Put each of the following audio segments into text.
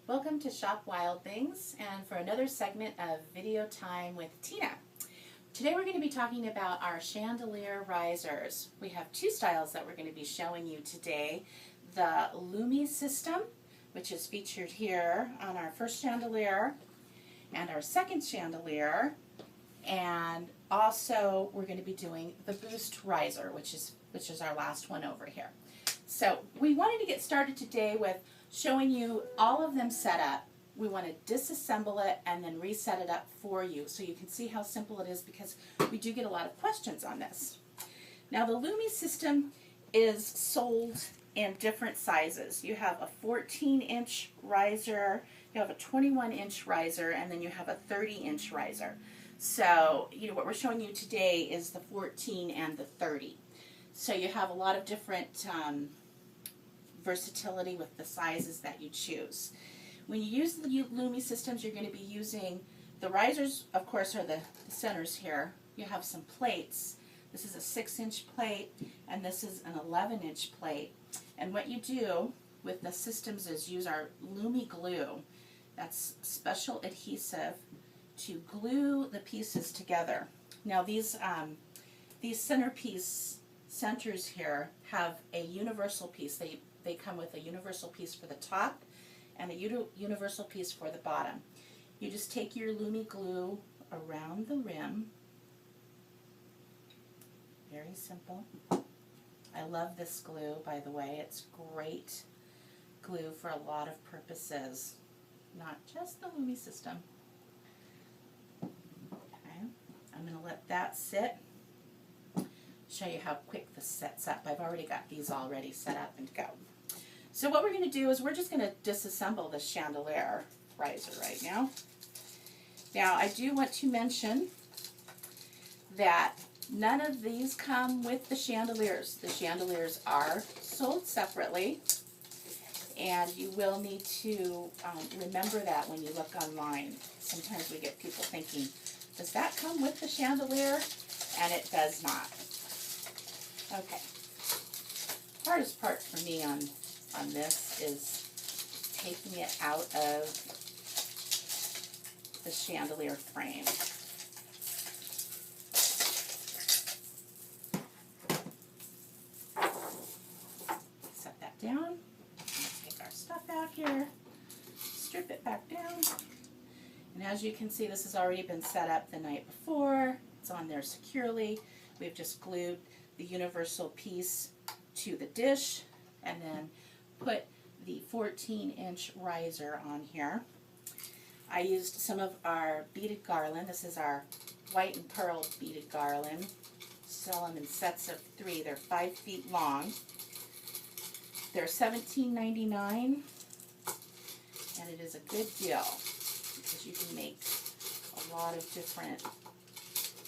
Welcome to Shop Wild Things and for another segment of Video Time with Tina. Today we're going to be talking about our chandelier risers. We have two styles that we're going to be showing you today. The lumi system, which is featured here on our first chandelier, and our second chandelier, and also we're going to be doing the boost riser, which is our last one over here. So we wanted to get started today with showing you all of them set up. We want to disassemble it and then reset it up for you so you can see how simple it is, because we do get a lot of questions on this. Now the lumi system is sold in different sizes. You have a 14-inch riser, you have a 21-inch riser, and then you have a 30-inch riser. So what we're showing you today is the 14 and the 30. So you have a lot of different versatility with the sizes that you choose. When you use the lumi systems, you're going to be using the risers, of course, are the centers here. You have some plates. This is a 6-inch plate, and this is an 11-inch plate. And what you do with the systems is use our lumi glue. That's special adhesive to glue the pieces together. Now these Centerpiece centers here have a universal piece. They come with a universal piece for the top and a universal piece for the bottom. You just take your lumi glue around the rim. Very simple. I love this glue, by the way. It's great glue for a lot of purposes, not just the lumi system. Okay, I'm going to let that sit. Show you how quick this sets up. I've already got these already set up and go. So what we're going to do is we're just going to disassemble the chandelier riser right now. Now I do want to mention that none of these come with the chandeliers. The chandeliers are sold separately, and you will need to remember that when you look online. Sometimes we get people thinking, does that come with the chandelier? And it does not. Okay. Hardest part for me on this is taking it out of the chandelier frame. Set that down. Let's take our stuff out here. Strip it back down. And as you can see, this has already been set up the night before. It's on there securely. We've just glued the universal piece to the dish and then put the 14-inch riser on here. I used some of our beaded garland. This is our white and pearl beaded garland. Sell them in sets of 3. They're 5 feet long. They're $17.99, and it is a good deal because you can make a lot of different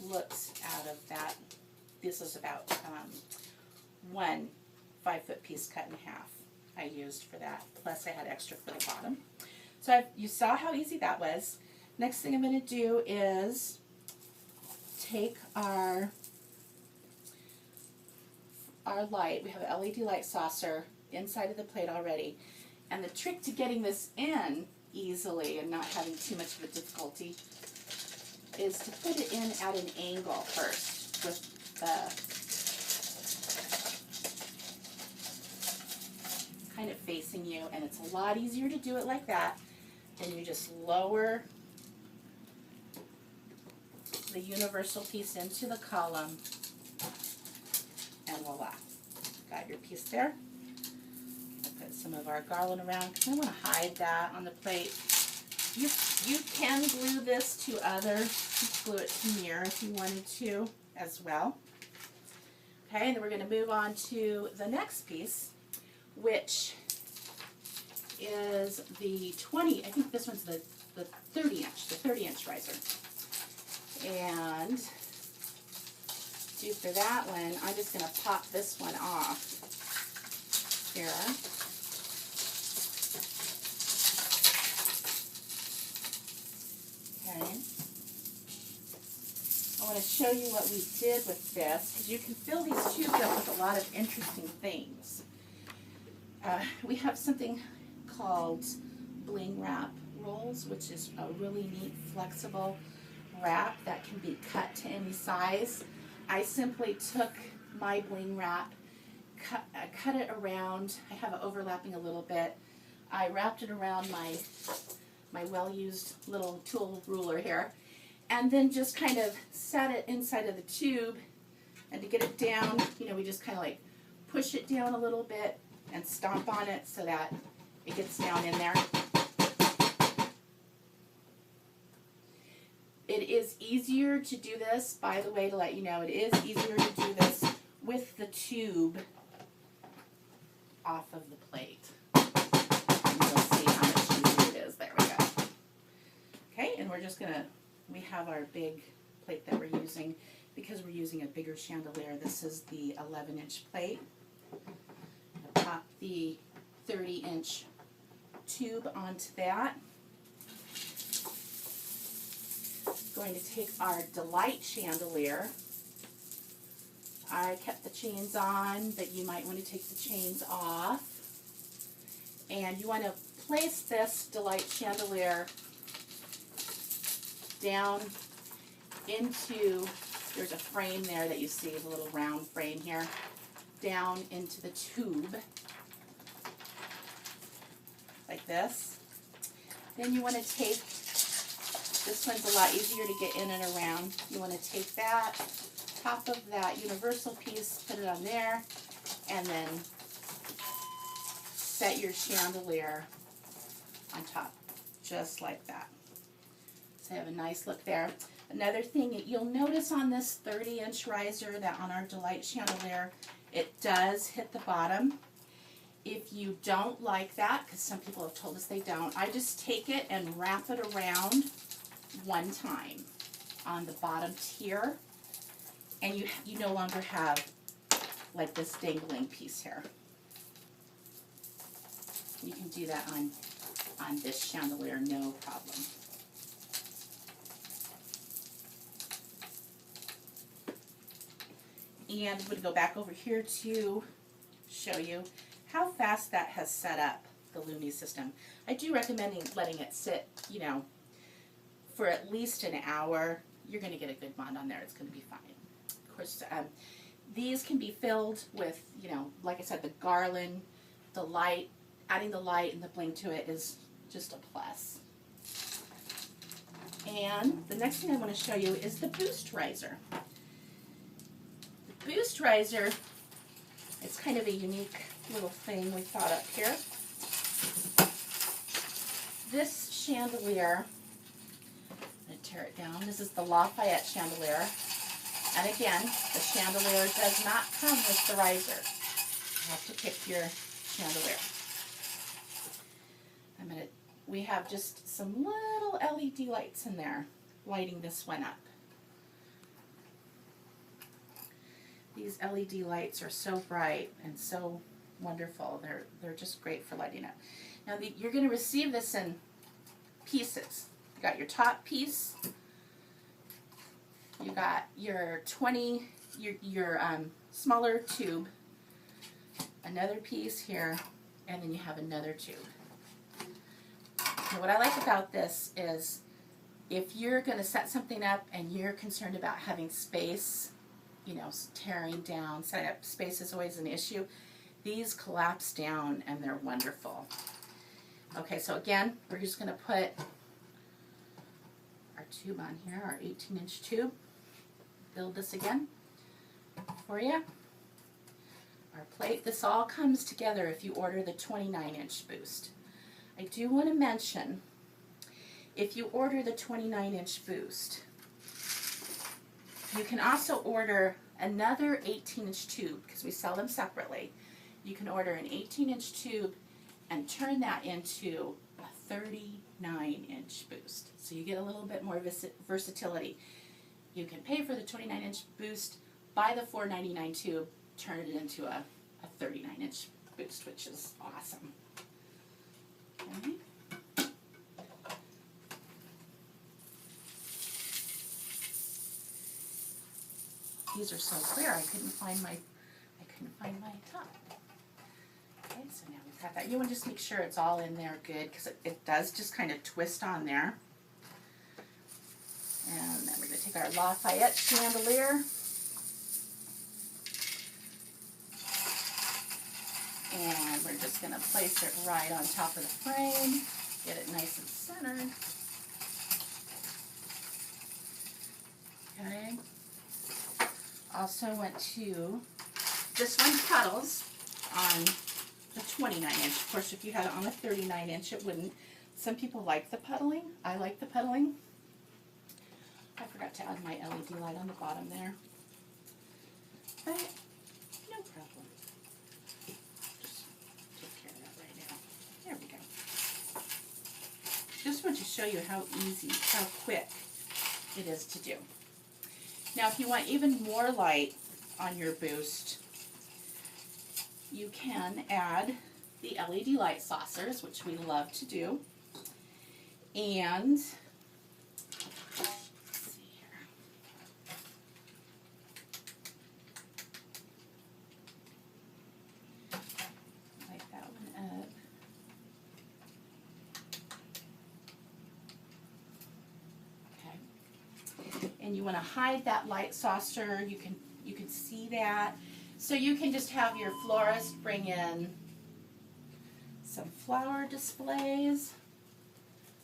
looks out of that. This is about one 5-foot piece cut in half I used for that, plus I had extra for the bottom. So you saw how easy that was. Next thing I'm going to do is take our light. We have an LED light saucer inside of the plate already, and the trick to getting this in easily and not having too much of a difficulty is to put it in at an angle first with the kind of facing you, and it's a lot easier to do it like that. Then you just lower the universal piece into the column, and voila, got your piece there. I'll put some of our garland around because I want to hide that on the plate. You can glue this to glue it to mirror if you wanted to as well. Okay, and then we're going to move on to the next piece, which is the 20, I think this one's the 30-inch riser. And for that one, I'm just going to pop this one off here. Okay. I want to show you what we did with this, because you can fill these tubes up with a lot of interesting things. We have something called bling wrap rolls, which is a really neat flexible wrap that can be cut to any size. I simply took my bling wrap, cut it around. I have it overlapping a little bit. I wrapped it around my well-used little tool ruler here, and then just kind of set it inside of the tube. And to get it down, you know, we just kind of like push it down a little bit and stomp on it so that it gets down in there. It is easier to do this, by the way, to let you know, it is easier to do this with the tube off of the plate. And you'll see how much easier it is. There we go. Okay, and we're just gonna, we have our big plate that we're using because we're using a bigger chandelier. This is the 11-inch plate. I'll pop the 30-inch tube onto that. Going to take our Delight chandelier. I kept the chains on, but you might want to take the chains off. And you want to place this Delight chandelier down into, there's a frame there that you see, the little round frame here, down into the tube, like this. Then you want to take, this one's a lot easier to get in and around. You want to take that, top of that universal piece, put it on there, and then set your chandelier on top, just like that. So you have a nice look there. Another thing that you'll notice on this 30-inch riser, that on our Delight chandelier, it does hit the bottom. If you don't like that, because some people have told us they don't, I just take it and wrap it around one time on the bottom tier, and you no longer have like this dangling piece here. You can do that on this chandelier, no problem. And I'm going to go back over here to show you how fast that has set up the lumi system. I do recommend letting it sit, you know, for at least an hour. You're going to get a good bond on there. It's going to be fine. Of course, these can be filled with, you know, like I said, the garland, the light. Adding the light and the bling to it is just a plus. And the next thing I want to show you is the boost riser. The boost riser, it's kind of a unique little thing we thought up here. This chandelier, I'm going to tear it down. This is the Lafayette chandelier. And again, the chandelier does not come with the riser. You have to pick your chandelier. We have just some little LED lights in there lighting this one up. These LED lights are so bright and so wonderful. They're just great for lighting up. Now you're going to receive this in pieces. You got your top piece. You got your smaller tube. Another piece here, and then you have another tube. Now, what I like about this is if you're going to set something up and you're concerned about having space, you know, tearing down, setting up space is always an issue. These collapse down and they're wonderful. Okay, so again, we're just going to put our tube on here, our 18-inch tube. Build this again for you. Our plate, this all comes together if you order the 29-inch boost. I do want to mention, if you order the 29-inch boost, you can also order another 18-inch tube, because we sell them separately. You can order an 18-inch tube and turn that into a 39-inch boost. So you get a little bit more versatility. You can pay for the 29-inch boost, buy the $4.99 tube, turn it into a 39-inch boost, which is awesome. Okay. These are so clear. I couldn't find my top. Okay, so now we've Got that. You want to just make sure it's all in there good, because it does just kind of twist on there. And then we're going to take our Lafayette chandelier. And we're just going to place it right on top of the frame. Get it nice and centered. Okay. Also went to, this one cuddles on the 29-inch. Of course, if you had it on the 39-inch, it wouldn't. Some people like the puddling. I like the puddling. I forgot to add my LED light on the bottom there. But no problem. Just take care of that right now. There we go. Just want to show you how easy, how quick it is to do. Now, if you want even more light on your boost, you can add the LED light saucers, which we love to do. And let's see here. Light that one up. Okay. And you want to hide that light saucer. You can see that. So you can just have your florist bring in some flower displays,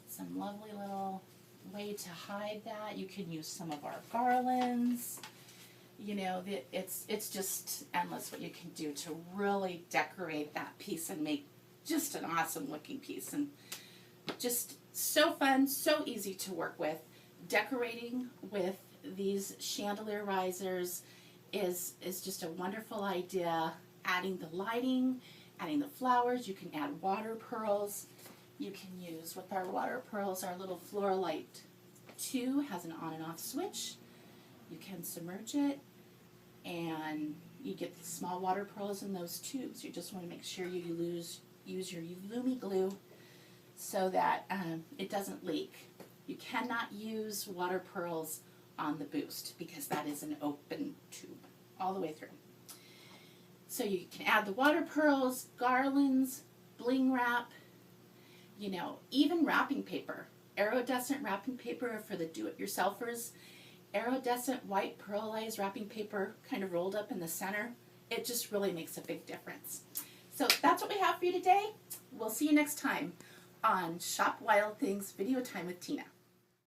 some lovely little way to hide that. You can use some of our garlands. You know, it's just endless what you can do to really decorate that piece and make just an awesome looking piece. And just so fun, so easy to work with. Decorating with these chandelier risers is just a wonderful idea. Adding the lighting, adding the flowers, you can add water pearls. You can use, with our water pearls, our little Floral Light 2 has an on and off switch. You can submerge it and you get the small water pearls in those tubes. You just want to make sure you use your lumi glue so that it doesn't leak. You cannot use water pearls on the boost because that is an open tube all the way through. So you can add the water pearls, garlands, bling wrap, you know, even wrapping paper. Iridescent wrapping paper for the do-it-yourselfers. Iridescent white pearlized wrapping paper kind of rolled up in the center. It just really makes a big difference. So that's what we have for you today. We'll see you next time on Shop Wild Things Video Time with Tina.